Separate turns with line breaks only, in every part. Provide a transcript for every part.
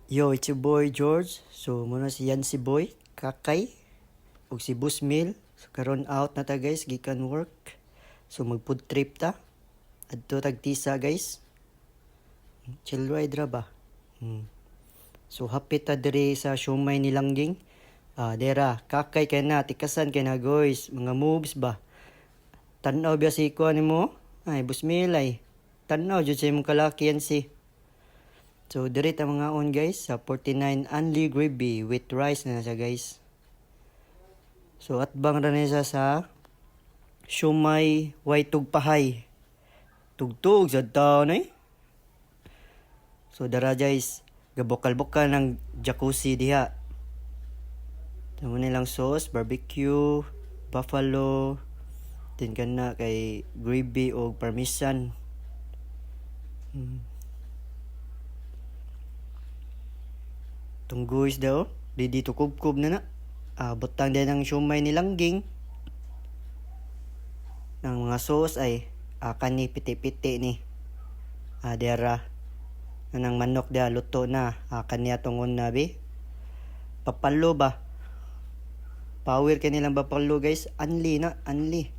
Yo, it's your boy George. So muna si Yancy Boy, Kakay, ug si Busmil. So karon out na ta guys, gikan work. So mag-food trip ta. Adto tag tisa guys. Chill ride ra ba? So hapit ta diri sa Siomay ni Langging. Dera, Kakay kay na, tikasan kay na guys. Mga moves ba? Tanaw biya si kuha nimo? Ay, Busmil ay. Tanaw jud sa imong kalaki Yancy. So, diri ta mga on guys, sa 49 only gravy with rice na siya guys. So, atbang ra na siya sa Siomay way tugpahay. Tugtog sa taon eh. So, dara guys, gabokal-bokal ng jacuzzi diha. Tamo nilang sauce, barbecue, buffalo, din ka na kay gravy o parmesan. Tungguis daw, di dito kubkub na na. Butang din ng Siomay ni Langging. Ng mga sauce ay kani piti-piti ni. Dera. Nang manok dia luto na. Kaniya tungon na bi. Papalo ba? Power kanilang papalo guys. Anli na, anli.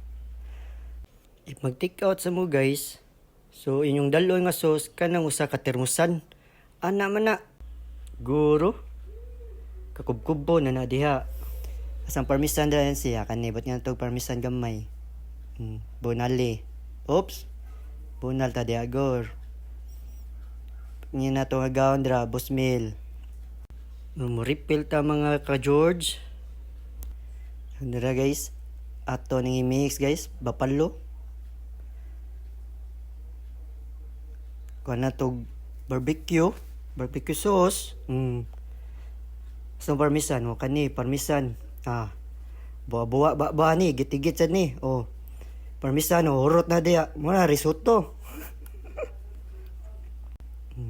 If mag-take out sa mo guys, so inyong dalo nga sauce kanang usa ka termosan. Ana man na. Guro. Kakubkubo na na diha. Asang parmesan dyan siya. Kanibot nga itong parmesan gamay. Bunali. Oops. Bunal ta diha gor. Ngayon na itong agawin dra. Busmil. Refill ta mga ka-George. Dira guys. Ato nang i-mix guys. Bapalo. Kuha na itong barbecue. Barbecue sauce. So parmesan mo kani parmesan. Buwa ba ni gitigit sad ni. Parmesan hurot na dia. Muna risotto.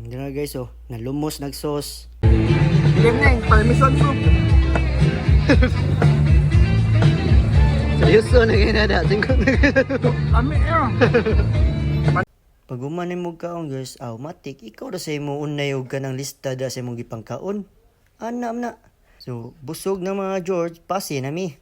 Dira guys nalumos nag sauce.
Ganyan, parmesan soup.
Seryoso na ginada.
Ami
Pag umanin mo kaon guys, matik, ikaw na sa imo unay og kanang lista da sa imong gipangkaon. Anam na. So, busog na mga George, pasi na mi.